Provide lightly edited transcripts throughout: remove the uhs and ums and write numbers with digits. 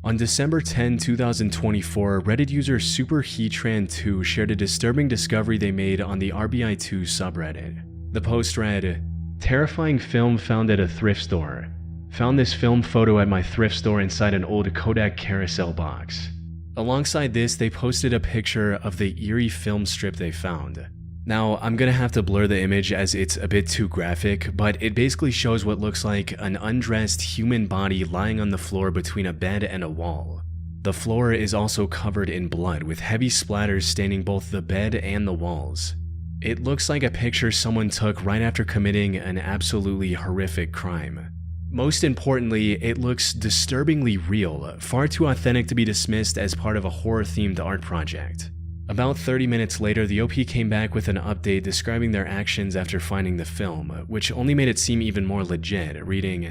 On December 10, 2024, Reddit user SuperHeatran2 shared a disturbing discovery they made on the RBI2 subreddit. The post read, "Terrifying film found at a thrift store. Found this film photo at my thrift store inside an old Kodak carousel box." Alongside this, they posted a picture of the eerie film strip they found. Now, I'm gonna have to blur the image as it's a bit too graphic, but it basically shows what looks like an undressed human body lying on the floor between a bed and a wall. The floor is also covered in blood, with heavy splatters staining both the bed and the walls. It looks like a picture someone took right after committing an absolutely horrific crime. Most importantly, it looks disturbingly real, far too authentic to be dismissed as part of a horror-themed art project. About 30 minutes later, the OP came back with an update describing their actions after finding the film, which only made it seem even more legit, reading,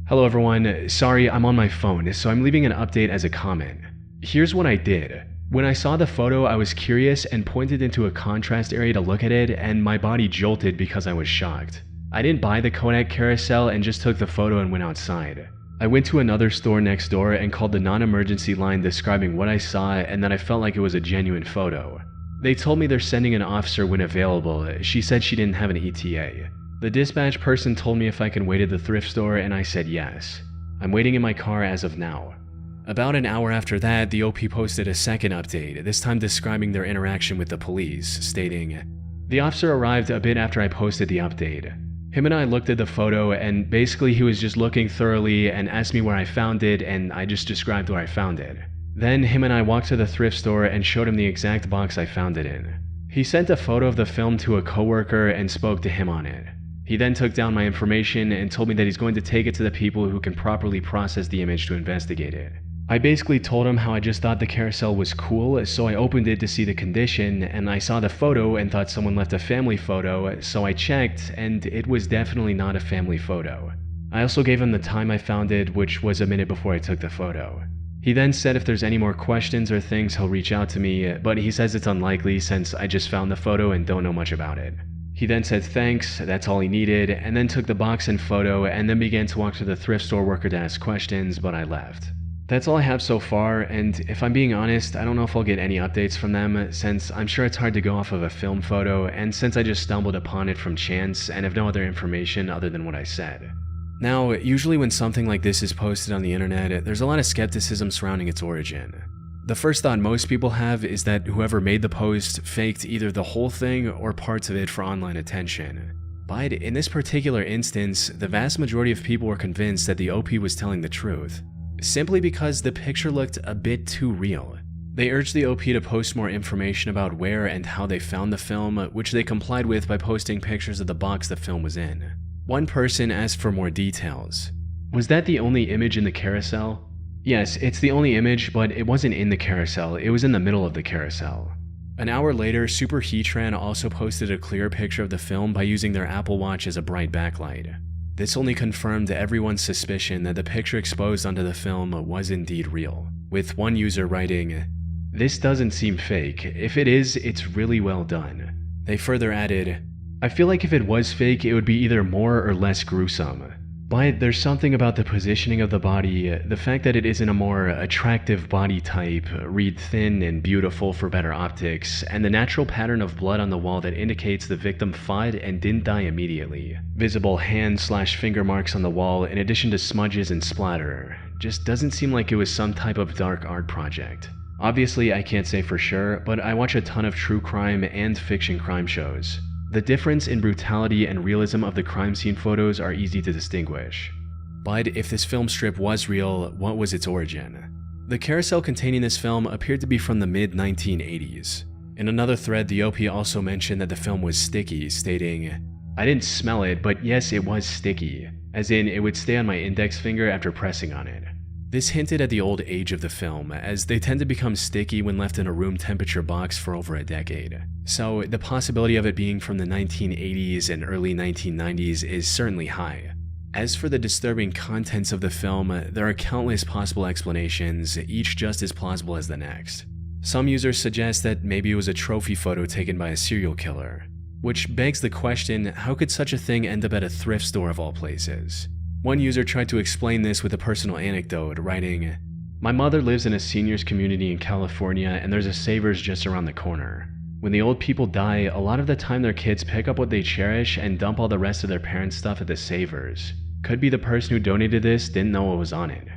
"Hello everyone, sorry I'm on my phone, so I'm leaving an update as a comment. Here's what I did. When I saw the photo, I was curious and pointed into a contrast area to look at it, and my body jolted because I was shocked. I didn't buy the Kodak carousel and just took the photo and went outside. I went to another store next door and called the non-emergency line describing what I saw and that I felt like it was a genuine photo. They told me they're sending an officer when available. She said she didn't have an ETA. The dispatch person told me if I can wait at the thrift store and I said yes. I'm waiting in my car as of now." About an hour after that, the OP posted a second update, this time describing their interaction with the police, stating, "The officer arrived a bit after I posted the update. Him and I looked at the photo and basically he was just looking thoroughly and asked me where I found it and I just described where I found it. Then him and I walked to the thrift store and showed him the exact box I found it in. He sent a photo of the film to a coworker and spoke to him on it. He then took down my information and told me that he's going to take it to the people who can properly process the image to investigate it. I basically told him how I just thought the carousel was cool, so I opened it to see the condition, and I saw the photo and thought someone left a family photo, so I checked, and it was definitely not a family photo. I also gave him the time I found it, which was a minute before I took the photo. He then said if there's any more questions or things he'll reach out to me, but he says it's unlikely since I just found the photo and don't know much about it. He then said thanks, that's all he needed, and then took the box and photo, and then began to walk to the thrift store worker to ask questions, but I left. That's all I have so far, and if I'm being honest, I don't know if I'll get any updates from them, since I'm sure it's hard to go off of a film photo, and since I just stumbled upon it from chance and have no other information other than what I said." Now, usually when something like this is posted on the internet, there's a lot of skepticism surrounding its origin. The first thought most people have is that whoever made the post faked either the whole thing or parts of it for online attention. But in this particular instance, the vast majority of people were convinced that the OP was telling the truth, simply because the picture looked a bit too real. They urged the OP to post more information about where and how they found the film, which they complied with by posting pictures of the box the film was in. One person asked for more details. "Was that the only image in the carousel?" "Yes, it's the only image, but it wasn't in the carousel, it was in the middle of the carousel." An hour later, SuperHeatran also posted a clear picture of the film by using their Apple Watch as a bright backlight. This only confirmed everyone's suspicion that the picture exposed onto the film was indeed real, with one user writing, "This doesn't seem fake. If it is, it's really well done." They further added, "I feel like if it was fake, it would be either more or less gruesome. But there's something about the positioning of the body, the fact that it isn't a more attractive body type, read thin and beautiful for better optics, and the natural pattern of blood on the wall that indicates the victim fought and didn't die immediately. Visible hand/finger marks on the wall in addition to smudges and splatter. Just doesn't seem like it was some type of dark art project. Obviously, I can't say for sure, but I watch a ton of true crime and fiction crime shows. The difference in brutality and realism of the crime scene photos are easy to distinguish. But if this film strip was real, what was its origin? The carousel containing this film appeared to be from the mid-1980s. In another thread, the OP also mentioned that the film was sticky, stating, "I didn't smell it, but yes, it was sticky, as in it would stay on my index finger after pressing on it." This hinted at the old age of the film, as they tend to become sticky when left in a room temperature box for over a decade. So the possibility of it being from the 1980s and early 1990s is certainly high. As for the disturbing contents of the film, there are countless possible explanations, each just as plausible as the next. Some users suggest that maybe it was a trophy photo taken by a serial killer, which begs the question, how could such a thing end up at a thrift store of all places? One user tried to explain this with a personal anecdote, writing, My mother lives in a seniors community in California, and there's a Savers just around the corner. When the old people die, a lot of the time their kids pick up what they cherish and dump all the rest of their parents' stuff at the Savers. Could be the person who donated this didn't know what was on it.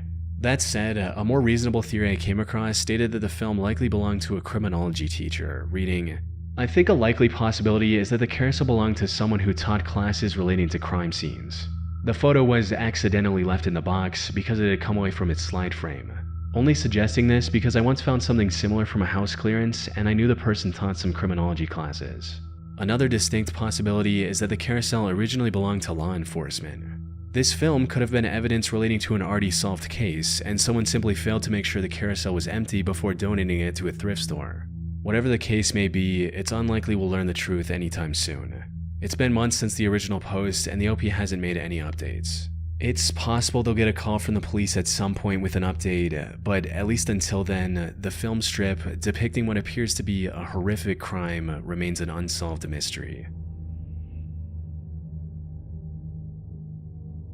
That said, a more reasonable theory I came across stated that the film likely belonged to a criminology teacher, reading, "I think a likely possibility is that the carousel belonged to someone who taught classes relating to crime scenes. The photo was accidentally left in the box because it had come away from its slide frame. Only suggesting this because I once found something similar from a house clearance and I knew the person taught some criminology classes." Another distinct possibility is that the carousel originally belonged to law enforcement. This film could have been evidence relating to an already solved case, and someone simply failed to make sure the carousel was empty before donating it to a thrift store. Whatever the case may be, it's unlikely we'll learn the truth anytime soon. It's been months since the original post, and the OP hasn't made any updates. It's possible they'll get a call from the police at some point with an update, but at least until then, the film strip depicting what appears to be a horrific crime remains an unsolved mystery.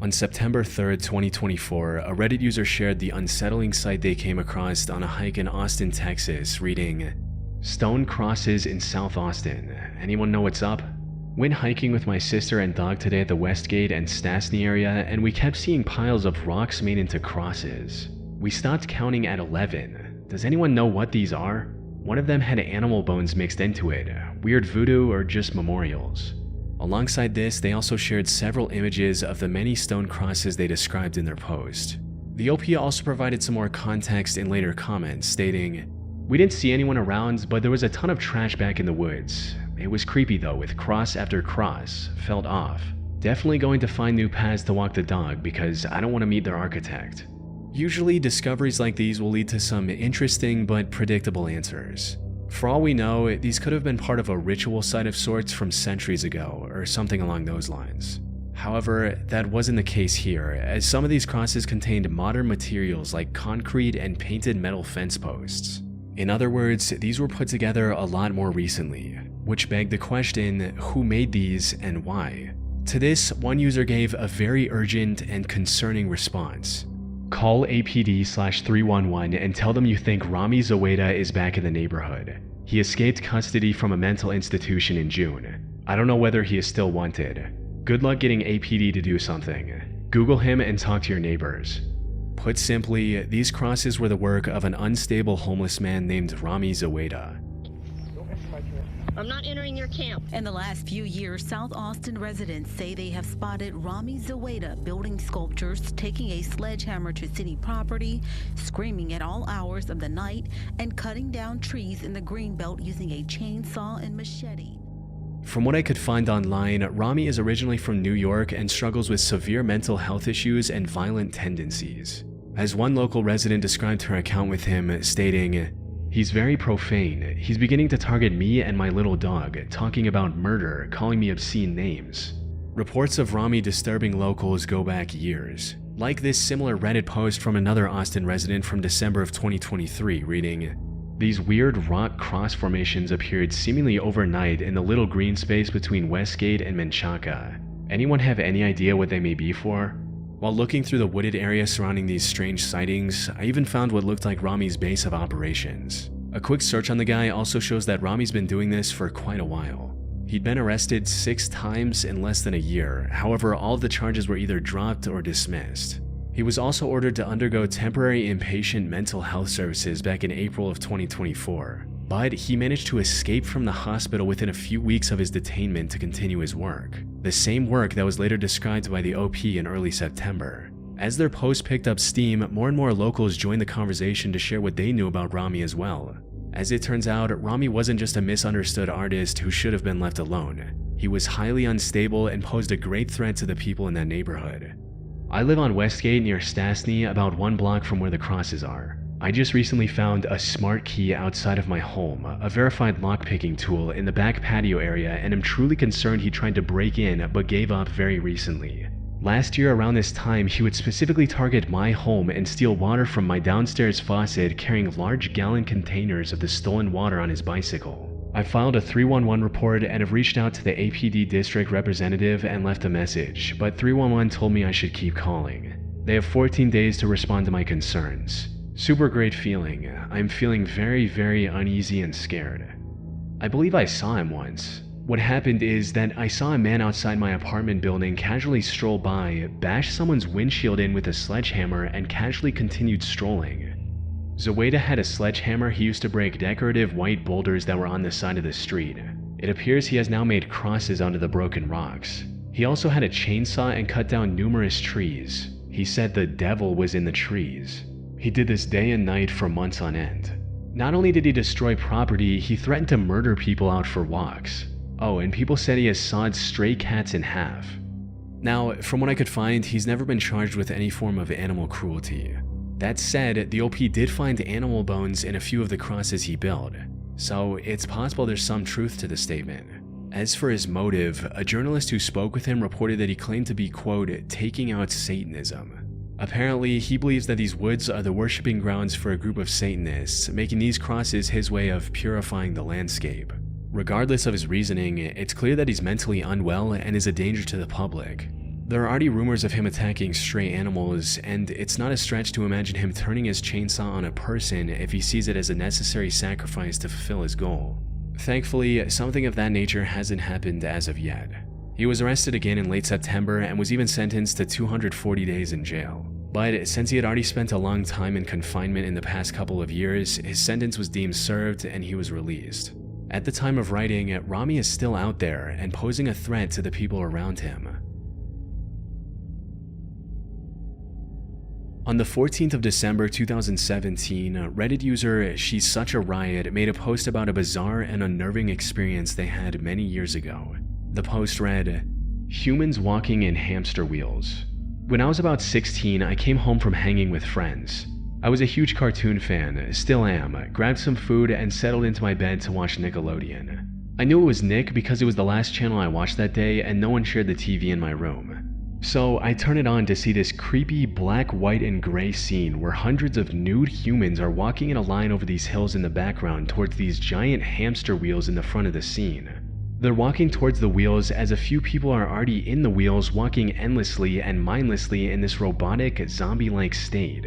On September 3rd, 2024, a Reddit user shared the unsettling sight they came across on a hike in Austin, Texas, reading, "Stone crosses in South Austin. Anyone know what's up? Went hiking with my sister and dog today at the Westgate and Stastny area, and we kept seeing piles of rocks made into crosses. We stopped counting at 11. Does anyone know what these are? One of them had animal bones mixed into it. Weird voodoo or just memorials?" Alongside this, they also shared several images of the many stone crosses they described in their post. The OP also provided some more context in later comments, stating, "We didn't see anyone around, but there was a ton of trash back in the woods. It was creepy though, with cross after cross, felt off. Definitely going to find new paths to walk the dog because I don't want to meet their architect." Usually, discoveries like these will lead to some interesting but predictable answers. For all we know, these could have been part of a ritual site of sorts from centuries ago, or something along those lines. However, that wasn't the case here, as some of these crosses contained modern materials like concrete and painted metal fence posts. In other words, these were put together a lot more recently, which begged the question, who made these and why? To this, one user gave a very urgent and concerning response. "Call APD/311 and tell them you think Ramy Zowaida is back in the neighborhood. He escaped custody from a mental institution in June. I don't know whether he is still wanted. Good luck getting APD to do something. Google him and talk to your neighbors." Put simply, these crosses were the work of an unstable homeless man named Ramy Zowaida. "I'm not entering your camp." In the last few years, South Austin residents say they have spotted Ramy Zowaida building sculptures, taking a sledgehammer to city property, screaming at all hours of the night, and cutting down trees in the greenbelt using a chainsaw and machete. From what I could find online, Ramy is originally from New York and struggles with severe mental health issues and violent tendencies. As one local resident described her account with him, stating, "He's very profane. He's beginning to target me and my little dog, talking about murder, calling me obscene names." Reports of Ramy disturbing locals go back years. Like this similar Reddit post from another Austin resident from December of 2023, reading, "These weird rock cross formations appeared seemingly overnight in the little green space between Westgate and Menchaca. Anyone have any idea what they may be for?" While looking through the wooded area surrounding these strange sightings, I even found what looked like Ramy's base of operations. A quick search on the guy also shows that Ramy's been doing this for quite a while. He'd been arrested 6 times in less than a year, however all of the charges were either dropped or dismissed. He was also ordered to undergo temporary inpatient mental health services back in April of 2024, but he managed to escape from the hospital within a few weeks of his detainment to continue his work. The same work that was later described by the OP in early September. As their post picked up steam, more and more locals joined the conversation to share what they knew about Ramy as well. As it turns out, Ramy wasn't just a misunderstood artist who should have been left alone. He was highly unstable and posed a great threat to the people in that neighborhood. "I live on Westgate near Stastny, about 1 block from where the crosses are. I just recently found a smart key outside of my home, a verified lockpicking tool in the back patio area, and am truly concerned he tried to break in but gave up very recently. Last year around this time, he would specifically target my home and steal water from my downstairs faucet, carrying large gallon containers of the stolen water on his bicycle. I filed a 311 report and have reached out to the APD district representative and left a message, but 311 told me I should keep calling. They have 14 days to respond to my concerns. Super great feeling. I'm feeling very, very uneasy and scared. I believe I saw him once. What happened is that I saw a man outside my apartment building casually stroll by, bash someone's windshield in with a sledgehammer, and casually continued strolling. Zowaida had a sledgehammer he used to break decorative white boulders that were on the side of the street. It appears he has now made crosses onto the broken rocks. He also had a chainsaw and cut down numerous trees. He said the devil was in the trees. He did this day and night for months on end. Not only did he destroy property, he threatened to murder people out for walks. Oh, and people said he has sawed stray cats in half. Now, from what I could find, he's never been charged with any form of animal cruelty. That said, the OP did find animal bones in a few of the crosses he built, so it's possible there's some truth to the statement. As for his motive, a journalist who spoke with him reported that he claimed to be, quote, taking out Satanism. Apparently, he believes that these woods are the worshipping grounds for a group of Satanists, making these crosses his way of purifying the landscape. Regardless of his reasoning, it's clear that he's mentally unwell and is a danger to the public. There are already rumors of him attacking stray animals, and it's not a stretch to imagine him turning his chainsaw on a person if he sees it as a necessary sacrifice to fulfill his goal. Thankfully, something of that nature hasn't happened as of yet. He was arrested again in late September and was even sentenced to 240 days in jail. But since he had already spent a long time in confinement in the past couple of years, his sentence was deemed served and he was released. At the time of writing, Ramy is still out there and posing a threat to the people around him. On the 14th of December 2017, Reddit user She's Such a Riot made a post about a bizarre and unnerving experience they had many years ago. The post read, "Humans walking in hamster wheels. When I was about 16, I came home from hanging with friends. I was a huge cartoon fan, still am, grabbed some food and settled into my bed to watch Nickelodeon. I knew it was Nick because it was the last channel I watched that day and no one shared the TV in my room. So I turn it on to see this creepy black, white, and gray scene where hundreds of nude humans are walking in a line over these hills in the background towards these giant hamster wheels in the front of the scene. They're walking towards the wheels as a few people are already in the wheels walking endlessly and mindlessly in this robotic, zombie-like state.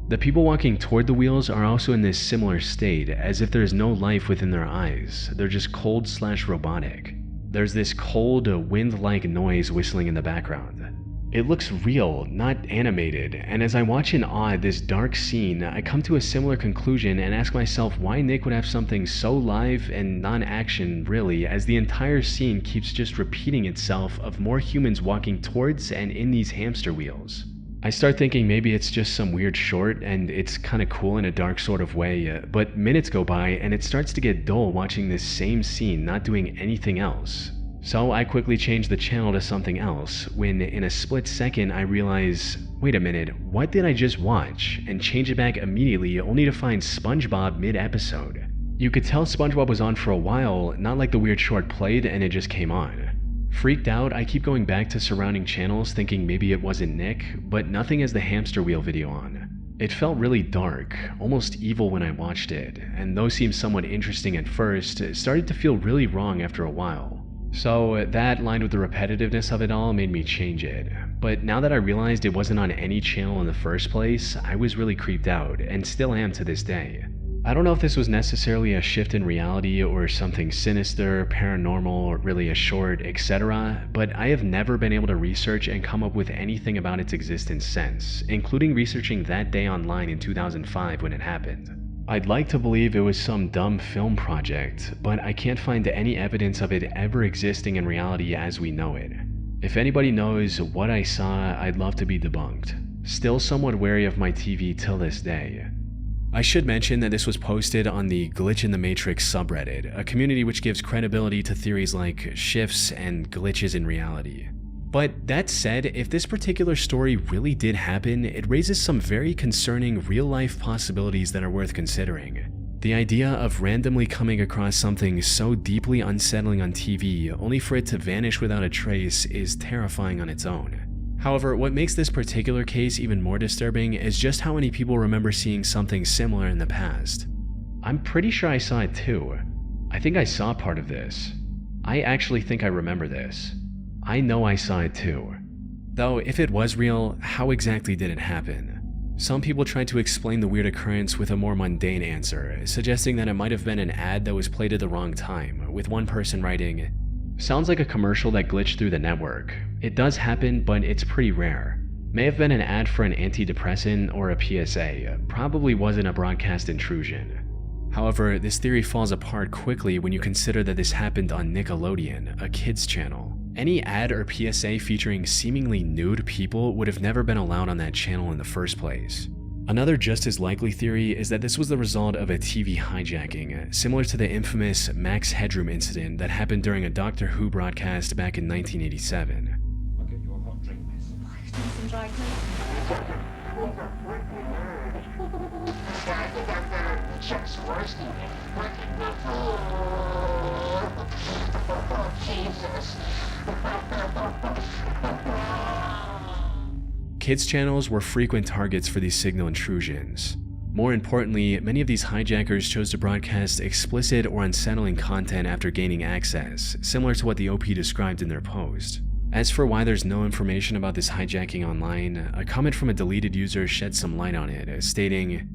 The people walking toward the wheels are also in this similar state, as if there's no life within their eyes, they're just cold/robotic. There's this cold, wind-like noise whistling in the background. It looks real, not animated, and as I watch in awe at this dark scene, I come to a similar conclusion and ask myself why Nick would have something so live and non-action really, as the entire scene keeps just repeating itself of more humans walking towards and in these hamster wheels. I start thinking maybe it's just some weird short and it's kinda cool in a dark sort of way, but minutes go by and it starts to get dull watching this same scene not doing anything else. So I quickly change the channel to something else, when in a split second I realize, wait a minute, what did I just watch? And change it back immediately only to find SpongeBob mid-episode. You could tell SpongeBob was on for a while, not like the weird short played and it just came on. Freaked out, I keep going back to surrounding channels thinking maybe it wasn't Nick, but nothing has the hamster wheel video on. It felt really dark, almost evil when I watched it, and though seemed somewhat interesting at first, it started to feel really wrong after a while. So that, lined with the repetitiveness of it all, made me change it. But now that I realized it wasn't on any channel in the first place, I was really creeped out, and still am to this day. I don't know if this was necessarily a shift in reality or something sinister, paranormal, or really a short, etc., but I have never been able to research and come up with anything about its existence since, including researching that day online in 2005 when it happened. I'd like to believe it was some dumb film project, but I can't find any evidence of it ever existing in reality as we know it. If anybody knows what I saw, I'd love to be debunked. Still somewhat wary of my TV till this day. I should mention that this was posted on the Glitch in the Matrix subreddit, a community which gives credibility to theories like shifts and glitches in reality. But that said, if this particular story really did happen, it raises some very concerning real-life possibilities that are worth considering. The idea of randomly coming across something so deeply unsettling on TV only for it to vanish without a trace is terrifying on its own. However, what makes this particular case even more disturbing is just how many people remember seeing something similar in the past. I'm pretty sure I saw it too. I think I saw part of this. I actually think I remember this. I know I saw it too. Though, if it was real, how exactly did it happen? Some people tried to explain the weird occurrence with a more mundane answer, suggesting that it might have been an ad that was played at the wrong time, with one person writing, "Sounds like a commercial that glitched through the network. It does happen, but it's pretty rare. May have been an ad for an antidepressant or a PSA, probably wasn't a broadcast intrusion." However, this theory falls apart quickly when you consider that this happened on Nickelodeon, a kids channel. Any ad or PSA featuring seemingly nude people would have never been allowed on that channel in the first place. Another just as likely theory is that this was the result of a TV hijacking, similar to the infamous Max Headroom incident that happened during a Doctor Who broadcast back in 1987. I'll get you a hot drink, miss. Some dry Kids channels were frequent targets for these signal intrusions. More importantly, many of these hijackers chose to broadcast explicit or unsettling content after gaining access, similar to what the OP described in their post. As for why there's no information about this hijacking online, a comment from a deleted user shed some light on it, stating,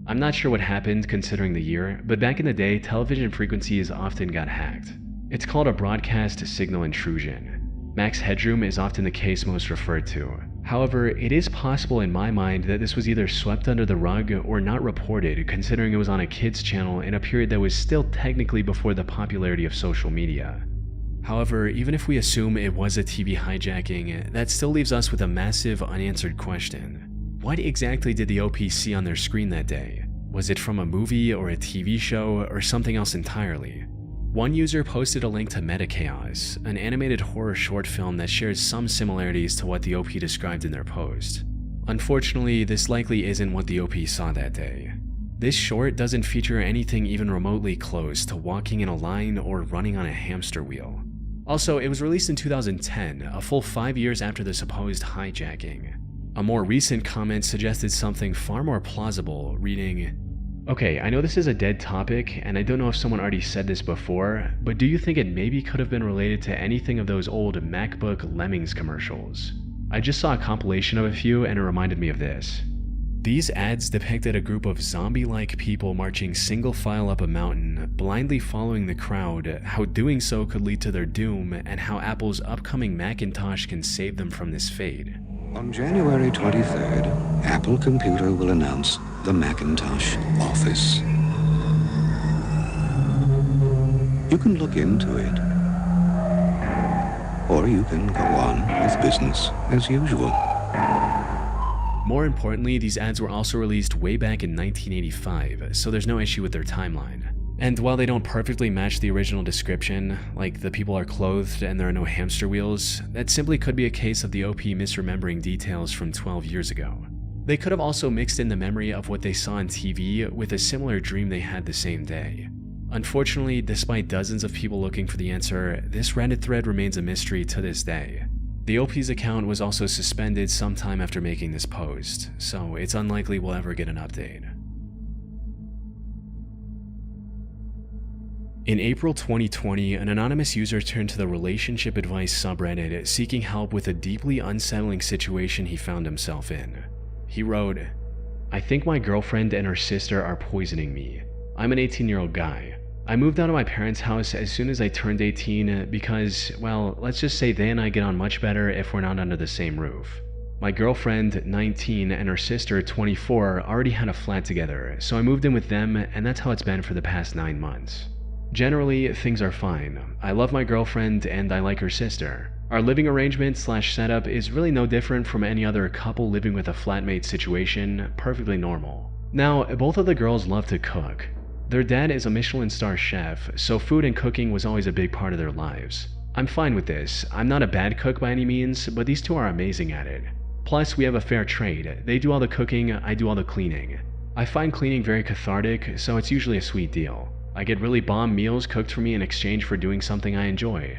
"I'm not sure what happened considering the year, but back in the day, television frequencies often got hacked. It's called a broadcast signal intrusion. Max Headroom is often the case most referred to. However, it is possible in my mind that this was either swept under the rug or not reported, considering it was on a kids channel in a period that was still technically before the popularity of social media." However, even if we assume it was a TV hijacking, that still leaves us with a massive unanswered question. What exactly did the OP see on their screen that day? Was it from a movie or a TV show or something else entirely? One user posted a link to Metachaos, an animated horror short film that shares some similarities to what the OP described in their post. Unfortunately, this likely isn't what the OP saw that day. This short doesn't feature anything even remotely close to walking in a line or running on a hamster wheel. Also, it was released in 2010, a full 5 years after the supposed hijacking. A more recent comment suggested something far more plausible, reading, "Okay, I know this is a dead topic, and I don't know if someone already said this before, but do you think it maybe could have been related to anything of those old MacBook Lemmings commercials? I just saw a compilation of a few and it reminded me of this." These ads depicted a group of zombie-like people marching single file up a mountain, blindly following the crowd, how doing so could lead to their doom, and how Apple's upcoming Macintosh can save them from this fate. On January 23rd, Apple Computer will announce the Macintosh Office. You can look into it, or you can go on with business as usual. More importantly, these ads were also released way back in 1985, so there's no issue with their timeline. And while they don't perfectly match the original description, like the people are clothed and there are no hamster wheels, that simply could be a case of the OP misremembering details from 12 years ago. They could have also mixed in the memory of what they saw on TV with a similar dream they had the same day. Unfortunately, despite dozens of people looking for the answer, this Reddit thread remains a mystery to this day. The OP's account was also suspended sometime after making this post, so it's unlikely we'll ever get an update. In April 2020, an anonymous user turned to the relationship advice subreddit seeking help with a deeply unsettling situation he found himself in. He wrote, "I think my girlfriend and her sister are poisoning me. I'm an 18-year-old guy. I moved out of my parents' house as soon as I turned 18 because, well, let's just say they and I get on much better if we're not under the same roof. My girlfriend, 19, and her sister, 24, already had a flat together, so I moved in with them, and that's how it's been for the past 9 months. Generally, things are fine. I love my girlfriend and I like her sister. Our living arrangement/setup is really no different from any other couple living with a flatmate situation, perfectly normal. Now, both of the girls love to cook. Their dad is a Michelin star chef, so food and cooking was always a big part of their lives. I'm fine with this. I'm not a bad cook by any means, but these two are amazing at it. Plus, we have a fair trade. They do all the cooking, I do all the cleaning. I find cleaning very cathartic, so it's usually a sweet deal. I get really bomb meals cooked for me in exchange for doing something I enjoy.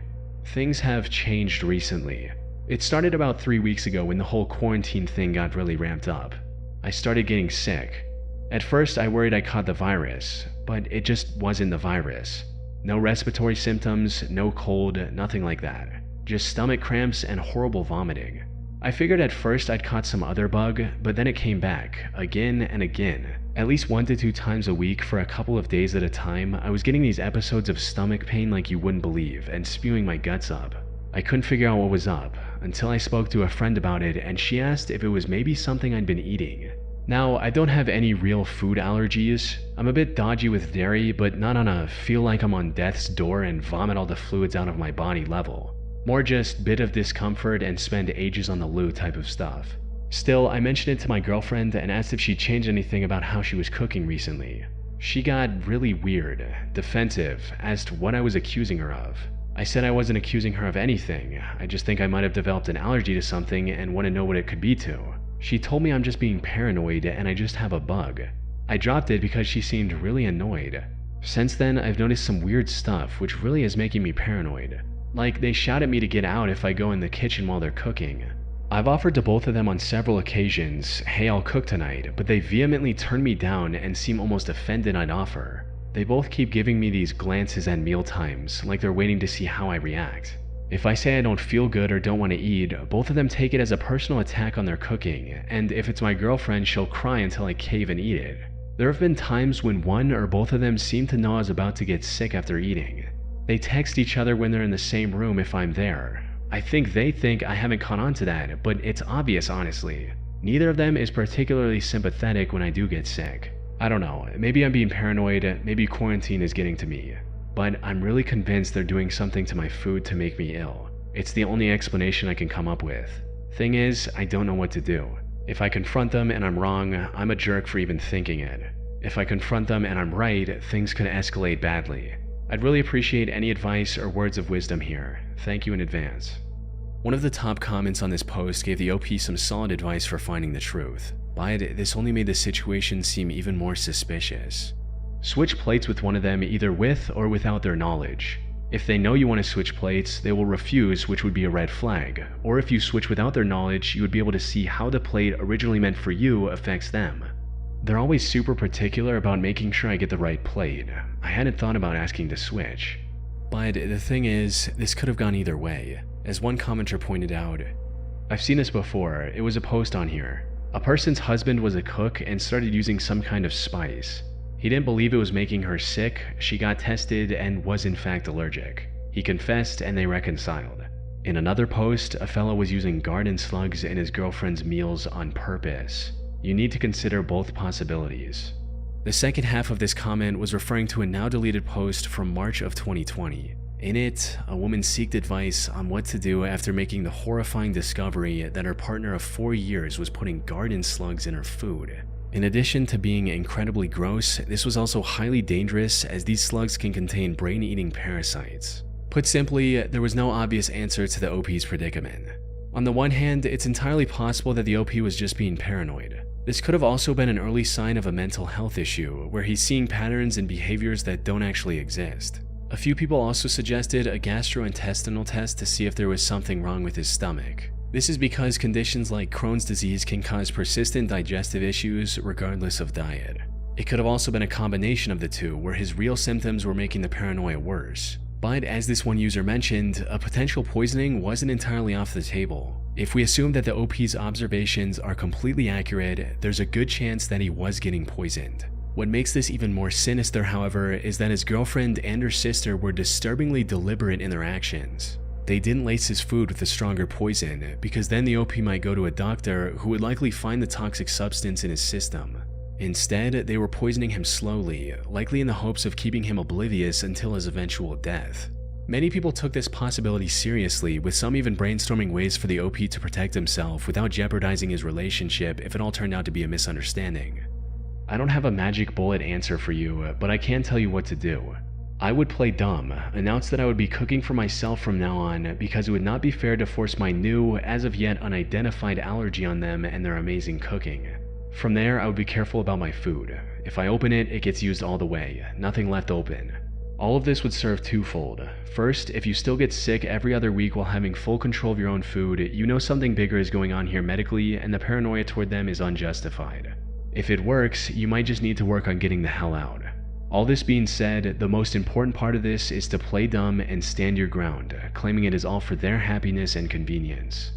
Things have changed recently. It started about 3 weeks ago when the whole quarantine thing got really ramped up. I started getting sick. At first, I worried I caught the virus, but it just wasn't the virus. No respiratory symptoms, no cold, nothing like that. Just stomach cramps and horrible vomiting. I figured at first I'd caught some other bug, but then it came back, again and again. At least 1 to 2 times a week for a couple of days at a time, I was getting these episodes of stomach pain like you wouldn't believe, and spewing my guts up. I couldn't figure out what was up, until I spoke to a friend about it and she asked if it was maybe something I'd been eating. Now, I don't have any real food allergies. I'm a bit dodgy with dairy, but not on a feel like I'm on death's door and vomit all the fluids out of my body level. More just bit of discomfort and spend ages on the loo type of stuff. Still, I mentioned it to my girlfriend and asked if she'd changed anything about how she was cooking recently. She got really weird, defensive, as to what I was accusing her of. I said I wasn't accusing her of anything, I just think I might have developed an allergy to something and want to know what it could be to. She told me I'm just being paranoid and I just have a bug. I dropped it because she seemed really annoyed. Since then, I've noticed some weird stuff which really is making me paranoid. Like, they shout at me to get out if I go in the kitchen while they're cooking. I've offered to both of them on several occasions, hey, I'll cook tonight, but they vehemently turn me down and seem almost offended I'd offer. They both keep giving me these glances at mealtimes, like they're waiting to see how I react. If I say I don't feel good or don't want to eat, both of them take it as a personal attack on their cooking, and if it's my girlfriend, she'll cry until I cave and eat it. There have been times when one or both of them seem to know I was about to get sick after eating. They text each other when they're in the same room if I'm there. I think they think I haven't caught on to that, but it's obvious honestly. Neither of them is particularly sympathetic when I do get sick. I don't know, maybe I'm being paranoid, maybe quarantine is getting to me. But I'm really convinced they're doing something to my food to make me ill. It's the only explanation I can come up with. Thing is, I don't know what to do. If I confront them and I'm wrong, I'm a jerk for even thinking it. If I confront them and I'm right, things could escalate badly. I'd really appreciate any advice or words of wisdom here. Thank you in advance. One of the top comments on this post gave the OP some solid advice for finding the truth, but this only made the situation seem even more suspicious. Switch plates with one of them either with or without their knowledge. If they know you want to switch plates, they will refuse, which would be a red flag, or if you switch without their knowledge, you would be able to see how the plate originally meant for you affects them. They're always super particular about making sure I get the right plate. I hadn't thought about asking to switch. But the thing is, this could have gone either way. As one commenter pointed out, I've seen this before, it was a post on here. A person's husband was a cook and started using some kind of spice. He didn't believe it was making her sick, she got tested and was in fact allergic. He confessed and they reconciled. In another post, a fellow was using garden slugs in his girlfriend's meals on purpose. You need to consider both possibilities. The second half of this comment was referring to a now deleted post from March of 2020. In it, a woman sought advice on what to do after making the horrifying discovery that her partner of 4 years was putting garden slugs in her food. In addition to being incredibly gross, this was also highly dangerous as these slugs can contain brain-eating parasites. Put simply, there was no obvious answer to the OP's predicament. On the one hand, it's entirely possible that the OP was just being paranoid. This could have also been an early sign of a mental health issue, where he's seeing patterns and behaviors that don't actually exist. A few people also suggested a gastrointestinal test to see if there was something wrong with his stomach. This is because conditions like Crohn's disease can cause persistent digestive issues regardless of diet. It could have also been a combination of the two, where his real symptoms were making the paranoia worse. But as this one user mentioned, a potential poisoning wasn't entirely off the table. If we assume that the OP's observations are completely accurate, there's a good chance that he was getting poisoned. What makes this even more sinister, however, is that his girlfriend and her sister were disturbingly deliberate in their actions. They didn't lace his food with a stronger poison, because then the OP might go to a doctor who would likely find the toxic substance in his system. Instead, they were poisoning him slowly, likely in the hopes of keeping him oblivious until his eventual death. Many people took this possibility seriously, with some even brainstorming ways for the OP to protect himself without jeopardizing his relationship if it all turned out to be a misunderstanding. I don't have a magic bullet answer for you, but I can tell you what to do. I would play dumb, announce that I would be cooking for myself from now on because it would not be fair to force my new, as of yet unidentified allergy on them and their amazing cooking. From there, I would be careful about my food. If I open it, it gets used all the way, nothing left open. All of this would serve twofold. First, if you still get sick every other week while having full control of your own food, you know something bigger is going on here medically and the paranoia toward them is unjustified. If it works, you might just need to work on getting the hell out. All this being said, the most important part of this is to play dumb and stand your ground, claiming it is all for their happiness and convenience.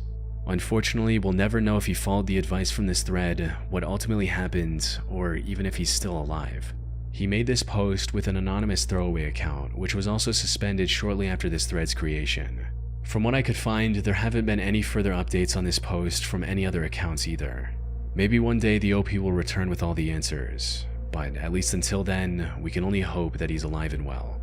Unfortunately, we'll never know if he followed the advice from this thread, what ultimately happened, or even if he's still alive. He made this post with an anonymous throwaway account, which was also suspended shortly after this thread's creation. From what I could find, there haven't been any further updates on this post from any other accounts either. Maybe one day the OP will return with all the answers, but at least until then, we can only hope that he's alive and well.